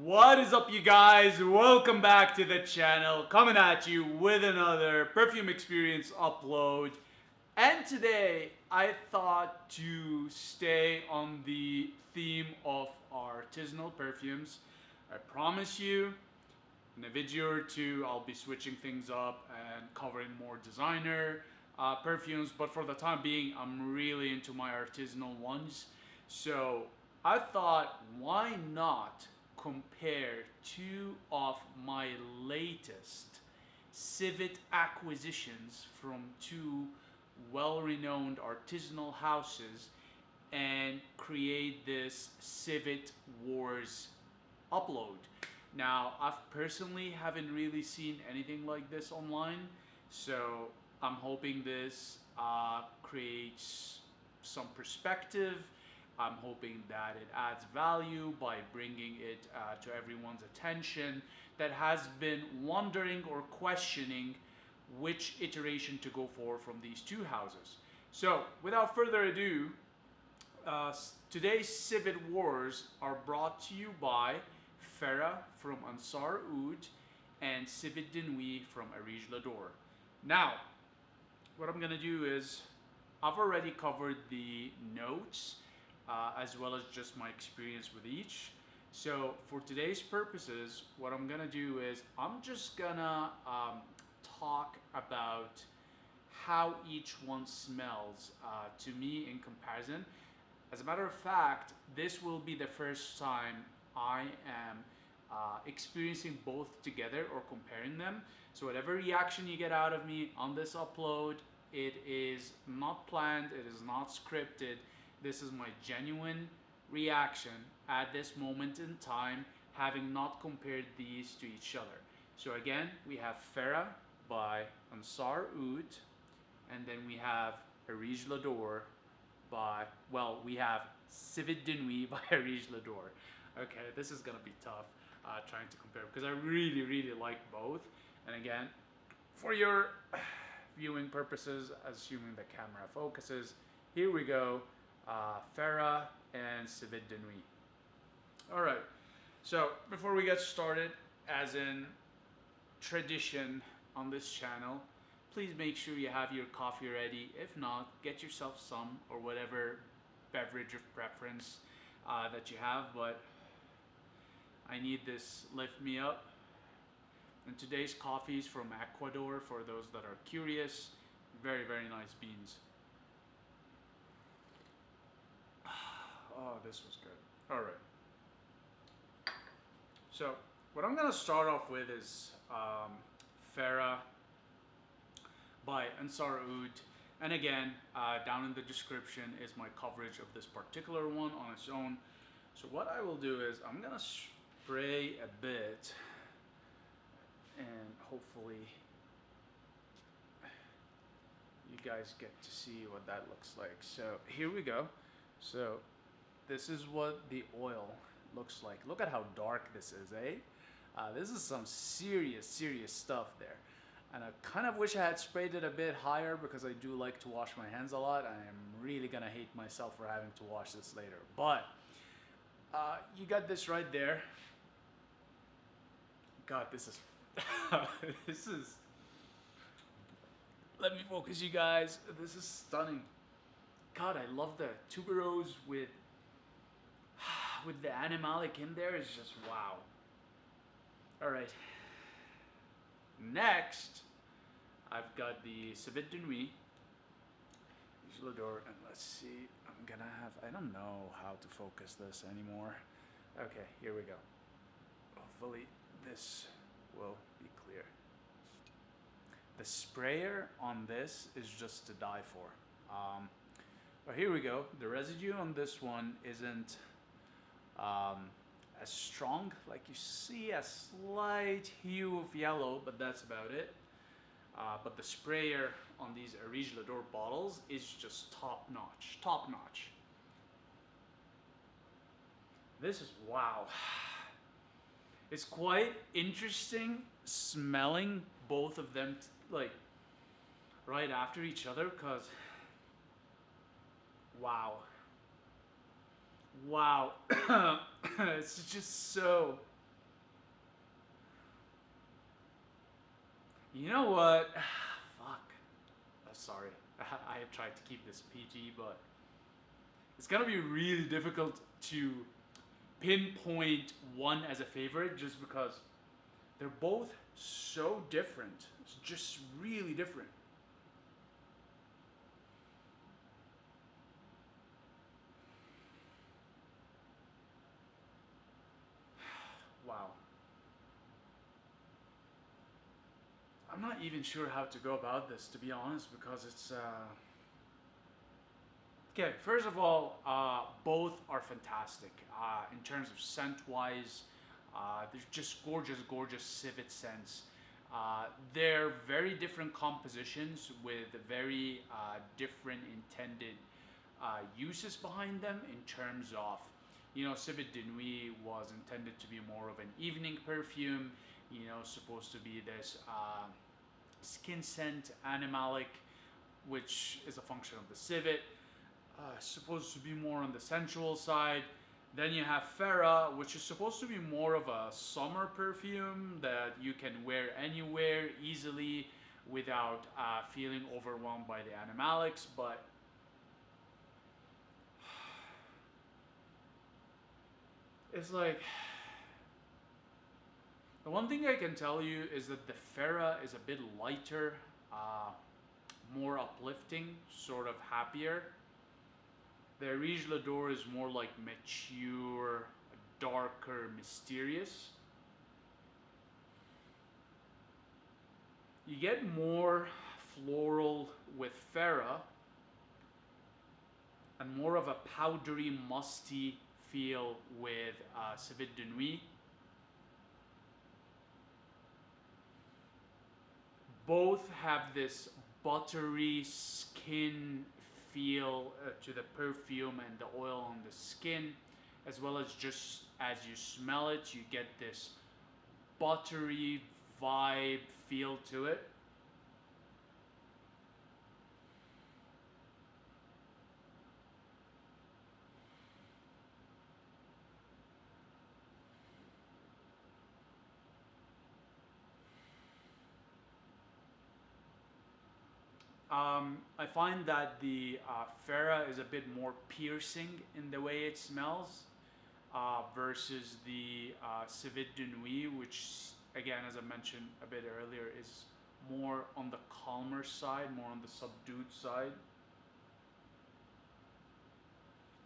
What is up, you guys? Welcome back to the channel, coming at you with another perfume experience upload. And today I thought to stay on the theme of artisanal perfumes. I promise you, in a video or two, I'll be switching things up and covering more designer perfumes, but for the time being, I'm really into my artisanal ones. So I thought, why not compare two of my latest Civet acquisitions from two well-renowned artisanal houses and create this Civet Wars upload. Now, I've personally haven't really seen anything like this online, so I'm hoping this creates some perspective. I'm hoping that it adds value by bringing it to everyone's attention that has been wondering or questioning which iteration to go for from these two houses. So, without further ado, today's Civet Wars are brought to you by Fera from Ensar Oud and Civet de Nuit from Areej le Dore. Now, what I'm gonna do is, I've already covered the notes as well as just my experience with each. So for today's purposes, what I'm gonna do is I'm just gonna talk about how each one smells to me in comparison. As a matter of fact, this will be the first time I am experiencing both together or comparing them. So whatever reaction you get out of me on this upload, it is not planned, it is not scripted. This is my genuine reaction at this moment in time, having not compared these to each other. So again, we have Fera by Ensar Oud, and then we have Areej le Dore by, well, we have Civet de Nuit by Areej le Dore. Okay, this is gonna be tough trying to compare because I really like both. And again, for your viewing purposes, assuming the camera focuses, here we go. Fera and Civet de Nuit. Alright, so before we get started, as in tradition on this channel, please make sure you have your coffee ready. If not, get yourself some or whatever beverage of preference that you have, but I need this lift me up. And today's coffee is from Ecuador, for those that are curious. Very nice beans. Oh, this was good. All right. So what I'm gonna start off with is Fera by Ensar Oud. And again, down in the description is my coverage of this particular one on its own. So what I will do is I'm gonna spray a bit and hopefully you guys get to see what that looks like. So here we go. So this is what the oil looks like. Look at how dark this is, eh? This is some serious stuff there. And I kind of wish I had sprayed it a bit higher because I do like to wash my hands a lot. I am really gonna hate myself for having to wash this later. But you got this right there. God, this is this is, let me focus, you guys. This is stunning. God, I love the tuberose with the animalic in there. It's just wow. All right. Next, I've got the Civet de Nuit, Areej le Dore, and let's see. I'm gonna have, I don't know how to focus this anymore. Okay, here we go. Hopefully this will be clear. The sprayer on this is just to die for. But here we go. The residue on this one isn't as strong. Like, you see a slight hue of yellow, but that's about it. But the sprayer on these Areej le Dore bottles is just top notch. This is wow. It's quite interesting smelling both of them like right after each other, because wow, it's just so You know what? Fuck. I'm sorry. I have tried to keep this PG, but it's gonna be really difficult to pinpoint one as a favorite just because they're both so different. It's just really different. Wow. I'm not even sure how to go about this, to be honest, because it's okay. First of all, both are fantastic in terms of scent wise. They're just gorgeous, gorgeous civet scents. They're very different compositions with very different intended uses behind them in terms of, Civet de Nuit was intended to be more of an evening perfume, supposed to be this skin scent, animalic, which is a function of the civet, supposed to be more on the sensual side. Then you have Fera, which is supposed to be more of a summer perfume that you can wear anywhere easily without feeling overwhelmed by the animalics. But it's like, the one thing I can tell you is that the Fera is a bit lighter, more uplifting, sort of happier. The Areej le Dore is more like mature, darker, mysterious. You get more floral with Fera and more of a powdery, musty feel with Civet de Nuit. Both have this buttery skin feel to the perfume and the oil on the skin, as well as just as you smell it, you get this buttery vibe feel to it. I find that the Fera is a bit more piercing in the way it smells versus the Civet de Nuit, which, again, as I mentioned a bit earlier, is more on the calmer side, more on the subdued side.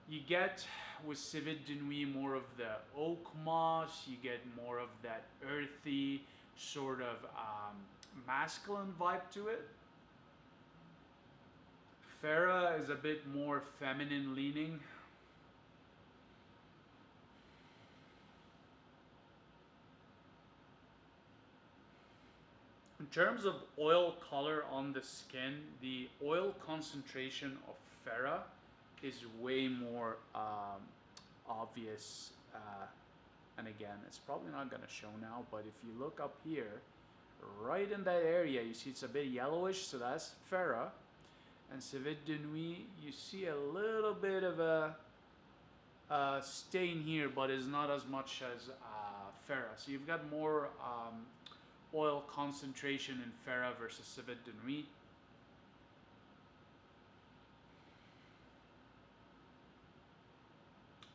You get with Civet de Nuit more of the oak moss, you get more of that earthy, sort of masculine vibe to it. Fera is a bit more feminine leaning. In terms of oil color on the skin, the oil concentration of Fera is way more obvious. And again, it's probably not going to show now, but if you look up here, right in that area, you see it's a bit yellowish, so that's Fera. And Civet de Nuit, you see a little bit of a stain here, but it's not as much as Fera. So you've got more oil concentration in Fera versus Civet de Nuit.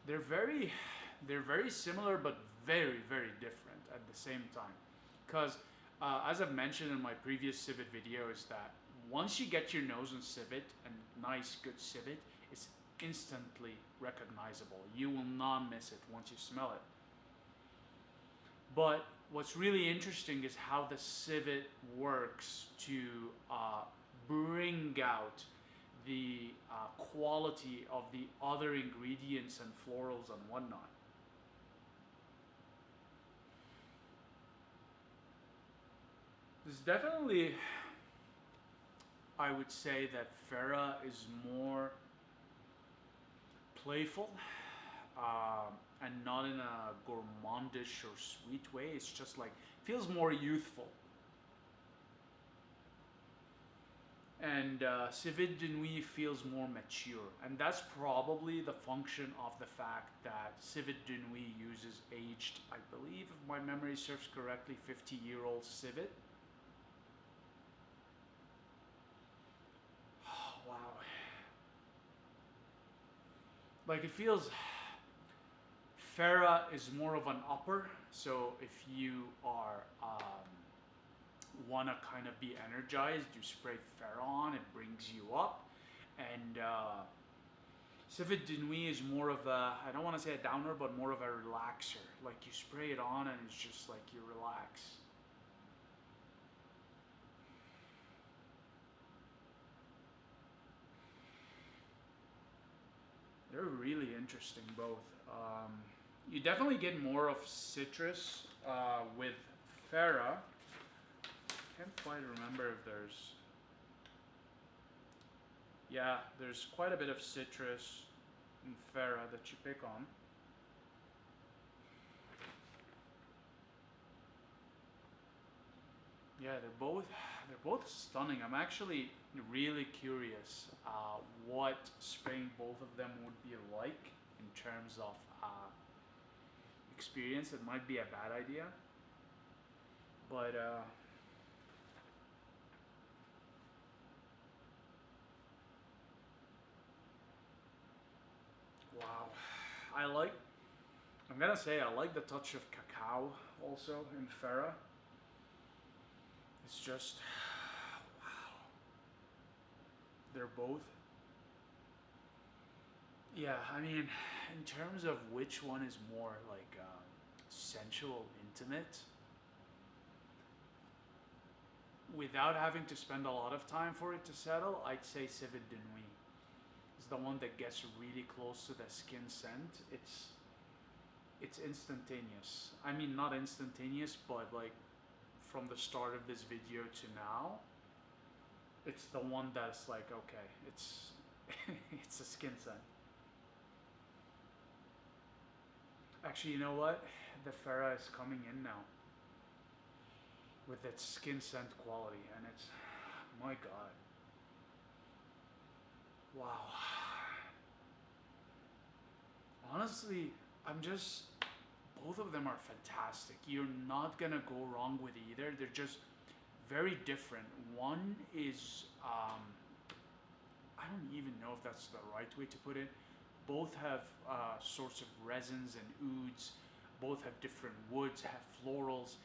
They're very, they're very similar, but very, very different at the same time. Because as I've mentioned in my previous Civet video, is that once you get your nose on Civet, and nice, good Civet, it's instantly recognizable. You will not miss it once you smell it. But what's really interesting is how the Civet works to bring out the quality of the other ingredients and florals and whatnot. There's definitely, I would say that Fera is more playful and not in a gourmandish or sweet way. It's just like, feels more youthful. And Civet de Nuit feels more mature. And that's probably the function of the fact that Civet de Nuit uses aged, I believe, if my memory serves correctly, 50-year-old Civet. like it feels Fera is more of an upper, so if you are want to kind of be energized, you spray Fera on, it brings you up. And Civet de Nuit is more of a, I don't want to say a downer, but more of a relaxer. Like you spray it on and it's just like you relax. They're really interesting both. You definitely get more of citrus with Fera. Can't quite remember if there's, yeah, there's quite a bit of citrus in Fera that you pick on. Yeah, they're both stunning. I'm actually really curious what spraying both of them would be like in terms of experience. It might be a bad idea, but wow, I like. I'm gonna say I like the touch of cacao also in Fera. It's just wow. They're both. Yeah, I mean, in terms of which one is more like sensual, intimate, without having to spend a lot of time for it to settle, I'd say Civet de Nuit is the one that gets really close to the skin scent. It's instantaneous. I mean, not instantaneous, but like from the start of this video to now, it's the one that's like okay, it's it's a skin scent. Actually, you know what? The Fera is coming in now with its skin scent quality, and it's my god, wow. Honestly, I'm just both of them are fantastic. You're not gonna go wrong with either. They're just very different. One is I don't even know if that's the right way to put it. Both have sorts of resins and ouds. Both have different woods, have florals.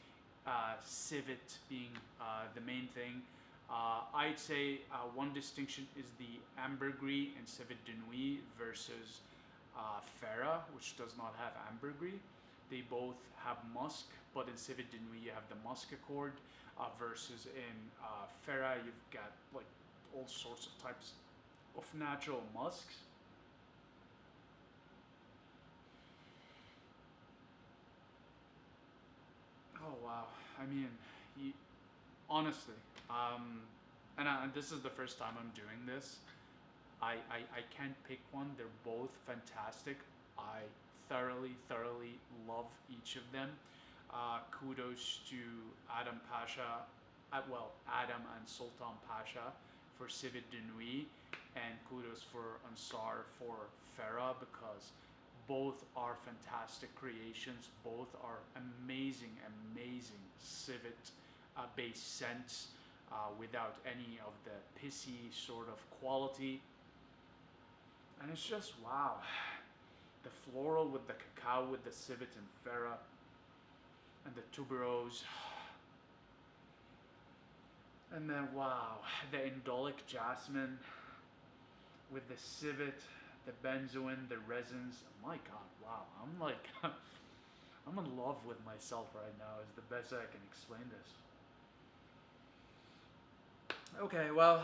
Civet being the main thing. I'd say one distinction is the ambergris in Civet de Nuit versus Fera, which does not have ambergris. They both have musk, but in Civet de Nuit you have the musk accord, versus in Fera you've got like all sorts of types of natural musks. Oh wow! I mean, he, honestly, and this is the first time I'm doing this. I can't pick one. They're both fantastic. I thoroughly love each of them. Kudos to Adam Pasha, well, Adam and Sultan Pasha for Civet de Nuit, and kudos for Ensar for Fera because both are fantastic creations. Both are amazing civet based scents without any of the pissy sort of quality. And it's just wow. The floral with the cacao with the civet and Fera and the tuberose. And then wow, the indolic jasmine with the civet, the benzoin, the resins. My god, wow. I'm like I'm in love with myself right now is the best way I can explain this. Okay, well,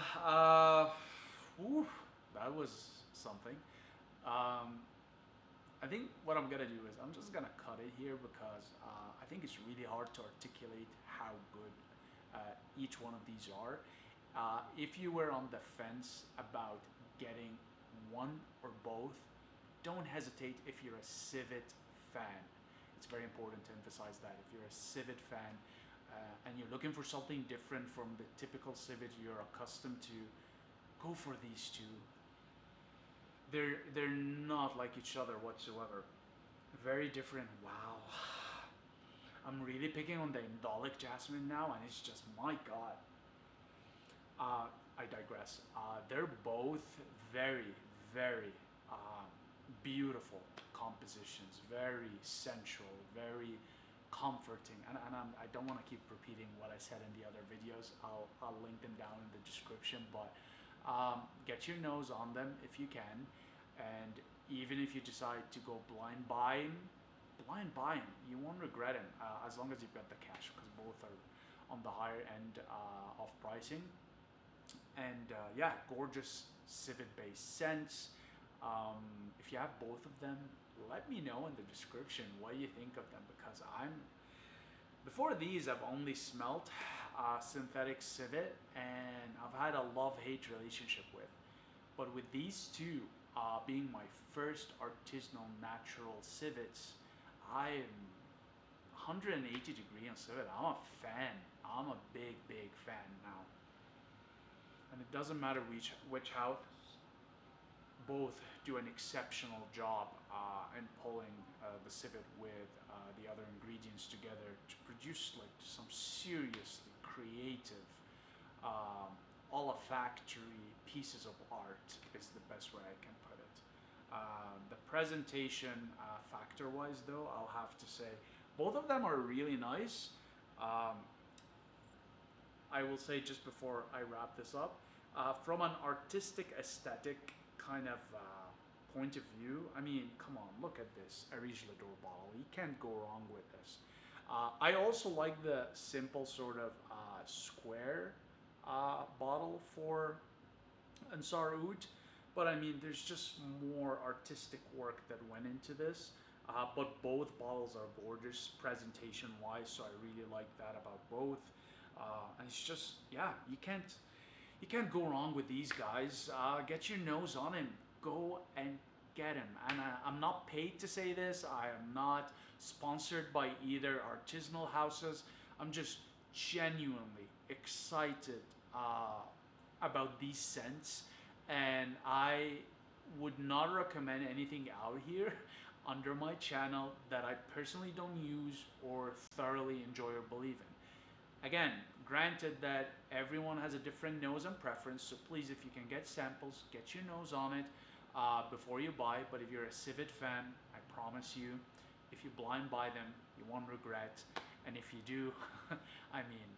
whew, that was something. Um, I think what I'm gonna do is I'm just gonna cut it here because I think it's really hard to articulate how good each one of these are. If you were on the fence about getting one or both, don't hesitate if you're a Civet fan. It's very important to emphasize that. If you're a Civet fan and you're looking for something different from the typical Civet you're accustomed to, go for these two. They're not like each other whatsoever. Very different. Wow. I'm really picking on the indolic jasmine now, and it's just my god. I digress. They're both very, very beautiful compositions, very sensual, very comforting. I don't want to keep repeating what I said in the other videos. I'll link them down in the description, but get your nose on them if you can. And even if you decide to go blind buy 'em, blind buy 'em. You won't regret them as long as you've got the cash, because both are on the higher end of pricing. And yeah, gorgeous civet based scents. If you have both of them, let me know in the description what you think of them, because before these I've only smelt synthetic civet, and I've had a love-hate relationship with. But with these two being my first artisanal natural civets, I'm 180 degree on civet. I'm a fan. I'm a big fan now. And it doesn't matter which house, both do an exceptional job in pulling the civet with the other ingredients together to produce like some seriously creative, olfactory pieces of art is the best way I can put it. The presentation factor wise though, I'll have to say both of them are really nice. I will say just before I wrap this up, from an artistic aesthetic kind of point of view, I mean, come on, look at this Areej le Dore bottle. You can't go wrong with this. I also like the simple sort of square bottle for Ensar Oud, but I mean, there's just more artistic work that went into this. But both bottles are gorgeous presentation wise, so I really like that about both. And it's just, yeah, you can't go wrong with these guys. Get your nose on him. Go and get him. And I'm not paid to say this. I am not sponsored by either artisanal houses. I'm just genuinely excited about these scents. And I would not recommend anything out here under my channel that I personally don't use or thoroughly enjoy or believe in. Again, granted that everyone has a different nose and preference, so please, if you can get samples, get your nose on it before you buy. But if you're a civet fan, I promise you, if you blind buy them, you won't regret. And if you do, I mean,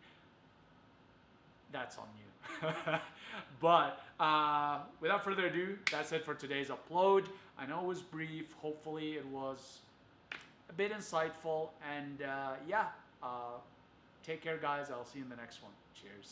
that's on you. But without further ado, that's it for today's upload. I know it was brief. Hopefully it was a bit insightful. And yeah, take care, guys. I'll see you in the next one. Cheers.